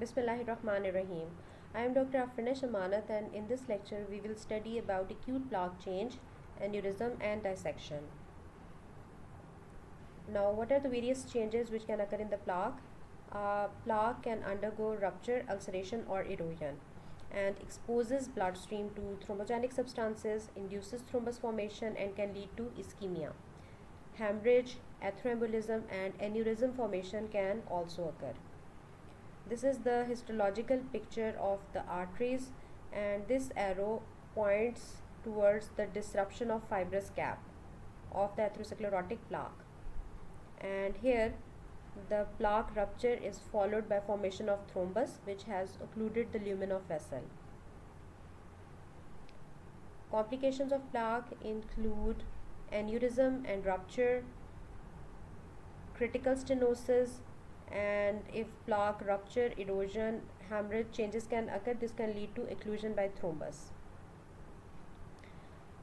Bismillahirrahmanirrahim. I am Dr. Afrinesh Amanat, and in this lecture we will study about acute plaque change, aneurysm and dissection. Now, what are the various changes which can occur in the plaque? Plaque can undergo rupture, ulceration or erosion and exposes bloodstream to thrombogenic substances, induces thrombus formation and can lead to ischemia. Hemorrhage, atheroembolism and aneurysm formation can also occur. This is the histological picture of the arteries, and this arrow points towards the disruption of fibrous cap of the atherosclerotic plaque. And here the plaque rupture is followed by formation of thrombus which has occluded the lumen of vessel. Complications of plaque include aneurysm and rupture, critical stenosis, and if plaque rupture, erosion, hemorrhage changes can occur, this can lead to occlusion by thrombus.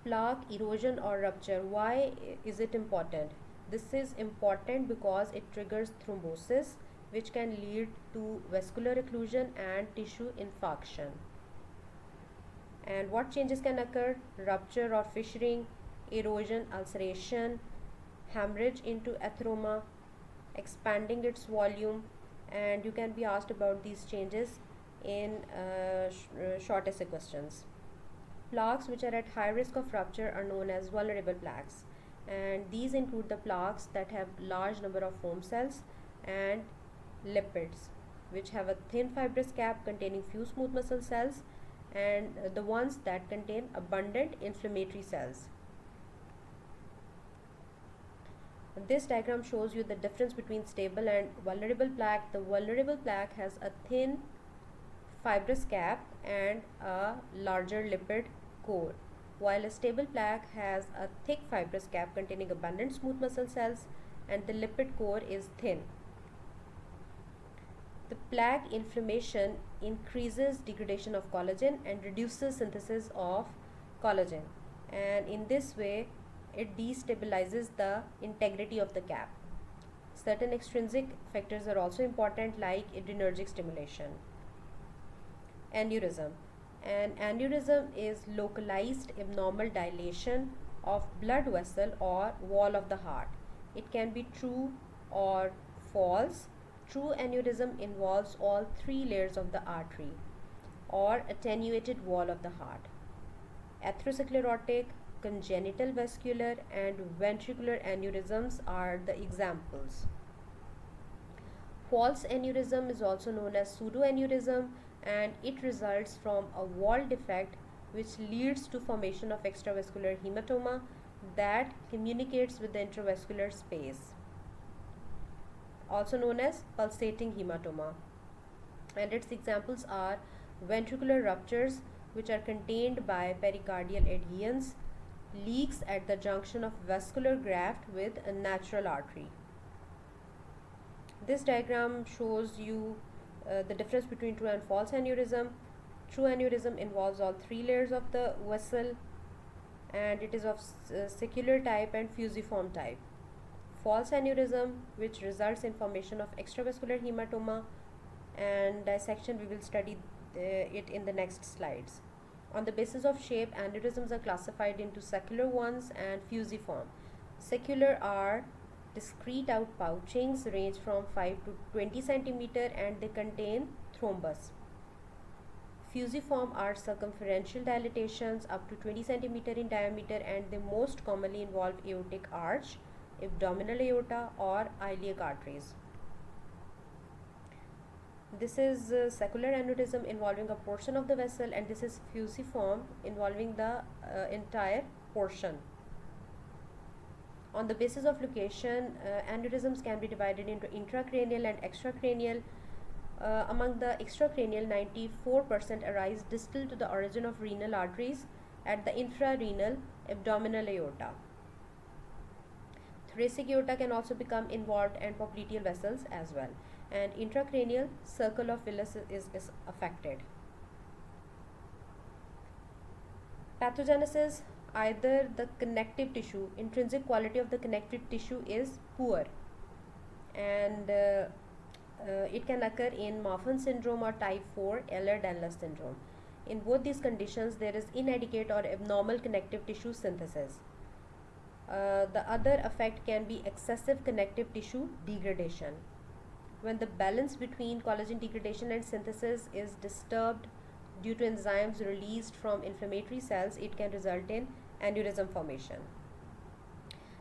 Plaque erosion or rupture, why is it important? This is important because it triggers thrombosis which can lead to vascular occlusion and tissue infarction. And what changes can occur? Rupture or fissuring, erosion, ulceration, hemorrhage into atheroma, expanding its volume, and you can be asked about these changes in short essay questions. Plaques which are at high risk of rupture are known as vulnerable plaques, and these include the plaques that have large number of foam cells and lipids which have a thin fibrous cap containing few smooth muscle cells, and the ones that contain abundant inflammatory cells. This diagram shows you the difference between stable and vulnerable plaque. The vulnerable plaque has a thin fibrous cap and a larger lipid core, while a stable plaque has a thick fibrous cap containing abundant smooth muscle cells and the lipid core is thin. The plaque inflammation increases degradation of collagen and reduces synthesis of collagen, and in this way it destabilizes the integrity of the cap. Certain extrinsic factors are also important, like adrenergic stimulation. Aneurysm. An aneurysm is localized abnormal dilation of blood vessel or wall of the heart. It can be true or false. True aneurysm involves all three layers of the artery or attenuated wall of the heart. Atherosclerotic, congenital vascular and ventricular aneurysms are the examples. False aneurysm is also known as pseudoaneurysm, and it results from a wall defect which leads to formation of extravascular hematoma that communicates with the intravascular space, also known as pulsating hematoma. And its examples are ventricular ruptures which are contained by pericardial adhesions, leaks at the junction of vascular graft with a natural artery. This diagram shows you the difference between true and false aneurysm. True aneurysm involves all three layers of the vessel, and it is of secular type and fusiform type. False aneurysm, which results in formation of extravascular hematoma and dissection, we will study it in the next slides. On the basis of shape, aneurysms are classified into secular ones and fusiform. Secular are discrete outpouchings range from 5 to 20 centimeter and they contain thrombus. Fusiform are circumferential dilatations up to 20 centimeter in diameter, and they most commonly involve aortic arch, abdominal aorta or iliac arteries. This is secular aneurysm involving a portion of the vessel, and this is fusiform involving the entire portion. On the basis of location, aneurysms can be divided into intracranial and extracranial. Among the extracranial, 94% arise distal to the origin of renal arteries at the infrarenal abdominal aorta. Thoracic aorta can also become involved, and popliteal vessels as well. And intracranial, circle of Willis is affected. Pathogenesis, either the connective tissue, intrinsic quality of the connective tissue is poor, and It can occur in Marfan syndrome or type 4 Ehlers-Danlos syndrome. In both these conditions, there is inadequate or abnormal connective tissue synthesis. The other effect can be excessive connective tissue degradation. When the balance between collagen degradation and synthesis is disturbed due to enzymes released from inflammatory cells, it can result in aneurysm formation.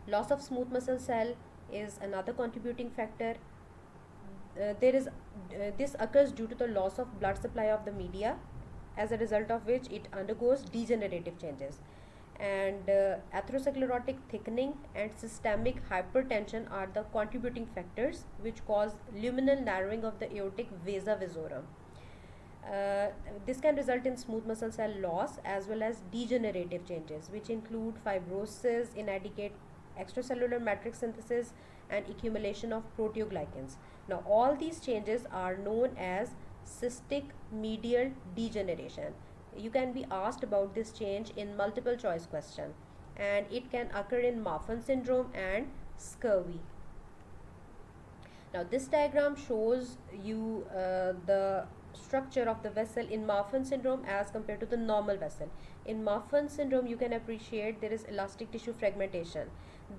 Loss of smooth muscle cell is another contributing factor. This occurs due to the loss of blood supply of the media, as a result of which it undergoes degenerative changes. And atherosclerotic thickening and systemic hypertension are the contributing factors which cause luminal narrowing of the aortic vasa vasorum. This can result in smooth muscle cell loss as well as degenerative changes, which include fibrosis, inadequate extracellular matrix synthesis, and accumulation of proteoglycans. Now, all these changes are known as cystic medial degeneration. You can be asked about this change in multiple choice question, and it can occur in Marfan syndrome and scurvy. Now, this diagram shows you the structure of the vessel in Marfan syndrome as compared to the normal vessel. In Marfan syndrome, you can appreciate there is elastic tissue fragmentation.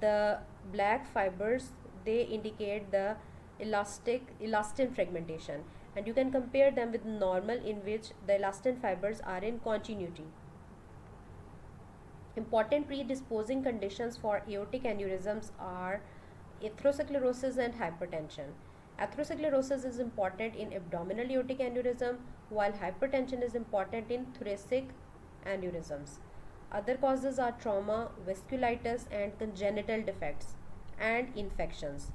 The black fibers, they indicate the elastin fragmentation, and you can compare them with normal, in which the elastin fibers are in continuity. Important predisposing conditions for aortic aneurysms are atherosclerosis and hypertension. Atherosclerosis is important in abdominal aortic aneurysm, while hypertension is important in thoracic aneurysms. Other causes are trauma, vasculitis, and congenital defects, and infections.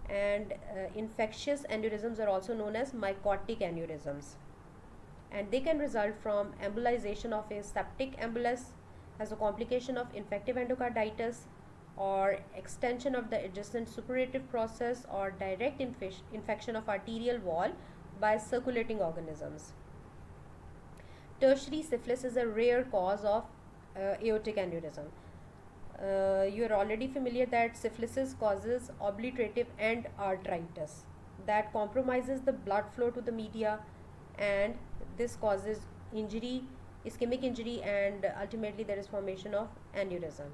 And infectious aneurysms are also known as mycotic aneurysms, and they can result from embolization of a septic embolus as a complication of infective endocarditis, or extension of the adjacent suppurative process, or direct infection of arterial wall by circulating organisms. Tertiary syphilis is a rare cause of aortic aneurysm. You are already familiar that syphilis causes obliterative end arteritis that compromises the blood flow to the media, and this causes injury, ischemic injury, and ultimately there is formation of aneurysm.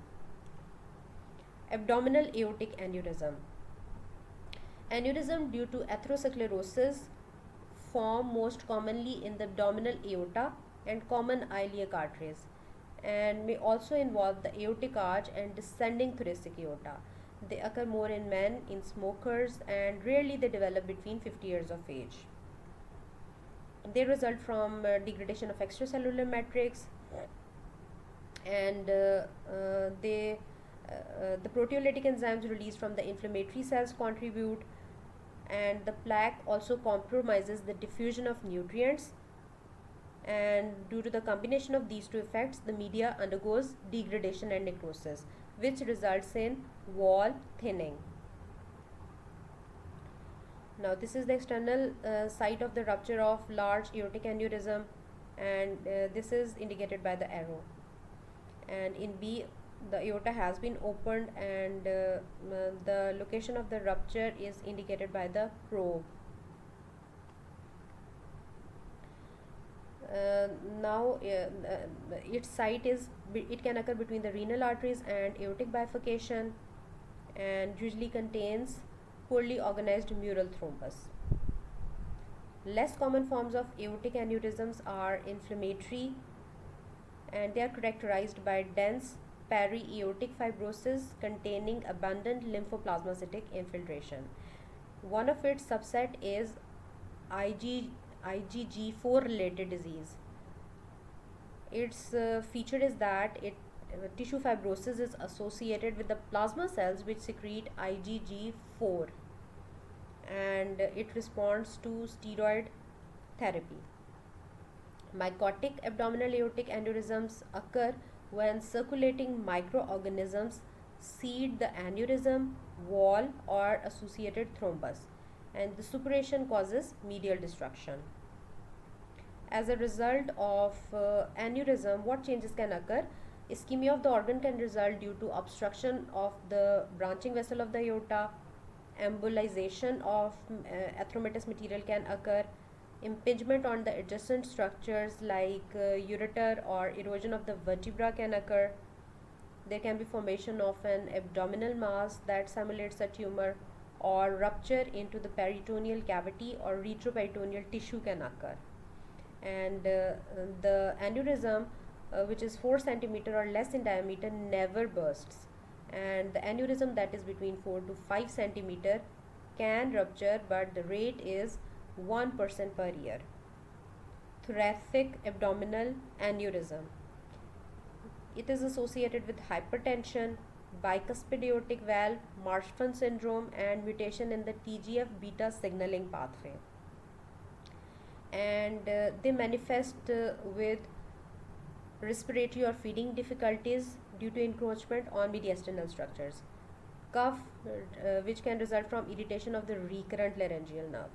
Abdominal aortic aneurysm. Aneurysm due to atherosclerosis form most commonly in the abdominal aorta and common iliac arteries, and may also involve the aortic arch and descending thoracic aorta. They occur more in men, in smokers, and rarely they develop between 50 years of age. They result from degradation of extracellular matrix, and the proteolytic enzymes released from the inflammatory cells contribute, and the plaque also compromises the diffusion of nutrients, and due to the combination of these two effects, the media undergoes degradation and necrosis, which results in wall thinning. Now, this is the external site of the rupture of large aortic aneurysm, and this is indicated by the arrow. And in B, the aorta has been opened, and the location of the rupture is indicated by the probe. Its site is, it can occur between the renal arteries and aortic bifurcation, and usually contains poorly organized mural thrombus. Less common forms of aortic aneurysms are inflammatory, and they are characterized by dense peri-aortic fibrosis containing abundant lymphoplasmacytic infiltration. One of its subset is IgG4 related disease. Its feature is that tissue fibrosis is associated with the plasma cells which secrete IgG4, and it responds to steroid therapy. Mycotic abdominal aortic aneurysms occur when circulating microorganisms seed the aneurysm wall or associated thrombus, and the suppuration causes medial destruction. As a result of aneurysm, what changes can occur? Ischemia of the organ can result due to obstruction of the branching vessel of the aorta, embolization of atheromatous material can occur. Impingement on the adjacent structures like ureter or erosion of the vertebra can occur. There can be formation of an abdominal mass that simulates a tumor, or rupture into the peritoneal cavity or retroperitoneal tissue can occur. And the aneurysm, which is 4 centimeter or less in diameter, never bursts. And the aneurysm that is between 4 to 5 centimeter can rupture, but the rate is 1% per year. Thoracic abdominal aneurysm. It is associated with hypertension, bicuspid aortic valve, Marfan syndrome, and mutation in the TGF beta signaling pathway. And they manifest with respiratory or feeding difficulties due to encroachment on mediastinal structures. Cough, which can result from irritation of the recurrent laryngeal nerve.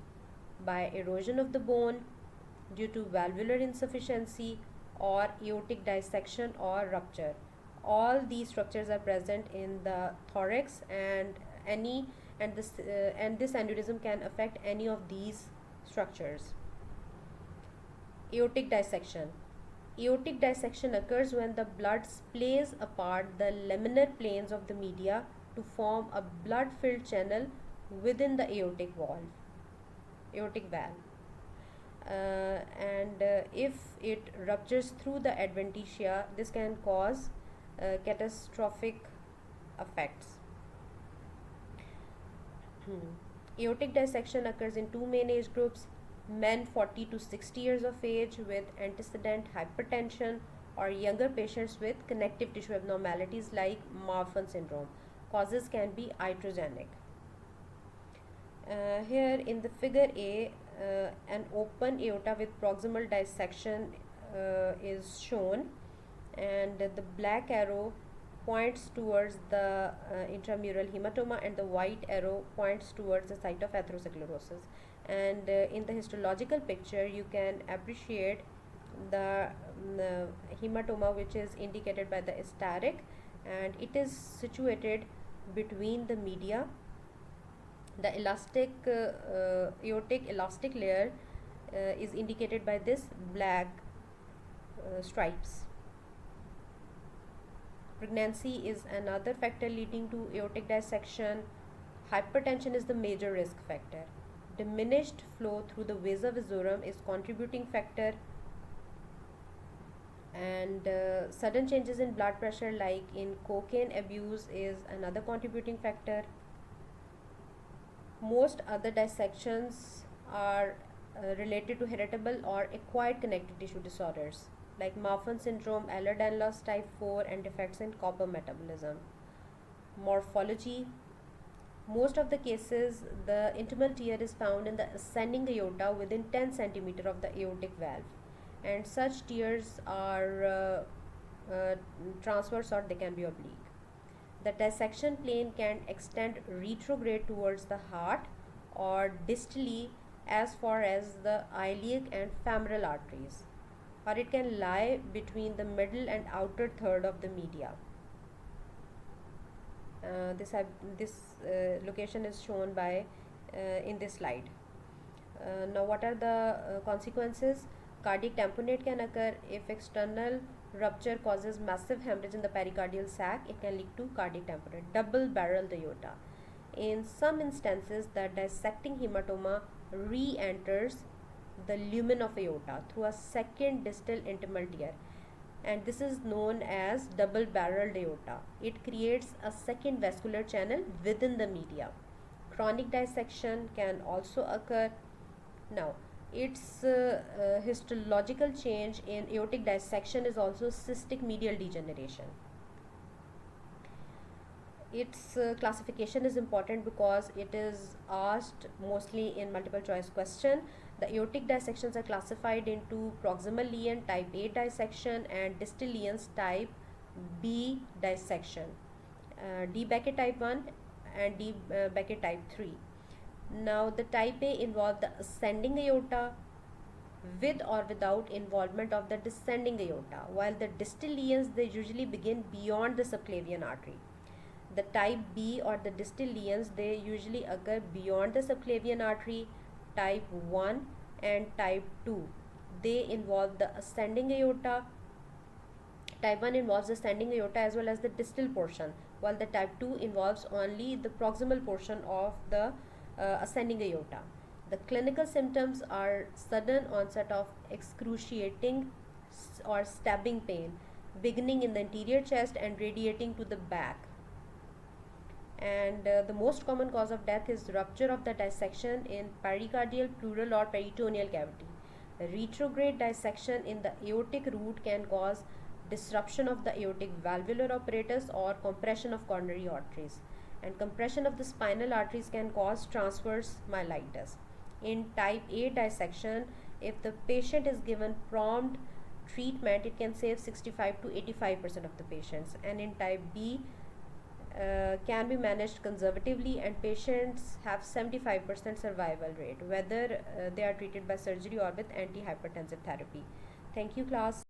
By erosion of the bone due to valvular insufficiency or aortic dissection or rupture. All these structures are present in the thorax, and this aneurysm can affect any of these structures. Aortic dissection. Aortic dissection occurs when the blood splays apart the laminar planes of the media to form a blood-filled channel within the aortic valve. And if it ruptures through the adventitia, this can cause catastrophic effects. Aortic dissection occurs in two main age groups: men 40 to 60 years of age with antecedent hypertension, or younger patients with connective tissue abnormalities like Marfan syndrome. Causes can be iatrogenic. Here in the figure A, an open aorta with proximal dissection is shown, and the black arrow points towards the intramural hematoma, and the white arrow points towards the site of atherosclerosis. And in the histological picture, you can appreciate the hematoma, which is indicated by the asterisk, and it is situated between the media. The elastic aortic elastic layer is indicated by this black stripes. Pregnancy is another factor leading to aortic dissection. Hypertension is the major risk factor. Diminished flow through the vasa vasorum is contributing factor, and sudden changes in blood pressure like in cocaine abuse is another contributing factor. Most other dissections are related to heritable or acquired connective tissue disorders like Marfan syndrome, Ehlers-Danlos type 4, and defects in copper metabolism. Morphology. Most of the cases, the intimal tear is found in the ascending aorta within 10 cm of the aortic valve, and such tears are transverse or they can be oblique. The dissection plane can extend retrograde towards the heart or distally as far as the iliac and femoral arteries, or it can lie between the middle and outer third of the media. This location is shown by in this slide. Now, what are the consequences? Cardiac tamponade can occur if external rupture causes massive hemorrhage in the pericardial sac. It can lead to cardiac tamponade. Double barreled aorta. In some instances, the dissecting hematoma re-enters the lumen of aorta through a second distal intimal tear, and this is known as double barreled aorta. It creates a second vascular channel within the media. Chronic dissection can also occur. Now, its histological change in aortic dissection is also cystic medial degeneration. Its classification is important because it is asked mostly in multiple choice question. The aortic dissections are classified into proximal Leon type A dissection and distal Leon's type B dissection, D. Becket type 1 and D. Becket type 3. Now, the type A involve the ascending aorta with or without involvement of the descending aorta, while the distal lesions, they usually begin beyond the subclavian artery. The type B or the distal lesions, they usually occur beyond the subclavian artery. Type 1 and type 2, they involve the ascending aorta. Type 1 involves the ascending aorta as well as the distal portion, while the type 2 involves only the proximal portion of the ascending aorta. The clinical symptoms are sudden onset of excruciating or stabbing pain, beginning in the anterior chest and radiating to the back. And the most common cause of death is rupture of the dissection in pericardial, pleural, or peritoneal cavity. The retrograde dissection in the aortic root can cause disruption of the aortic valvular apparatus or compression of coronary arteries. And compression of the spinal arteries can cause transverse myelitis. In type A dissection, if the patient is given prompt treatment, it can save 65 to 85% of the patients. And in type B, can be managed conservatively, and patients have 75% survival rate, whether they are treated by surgery or with antihypertensive therapy. Thank you, class.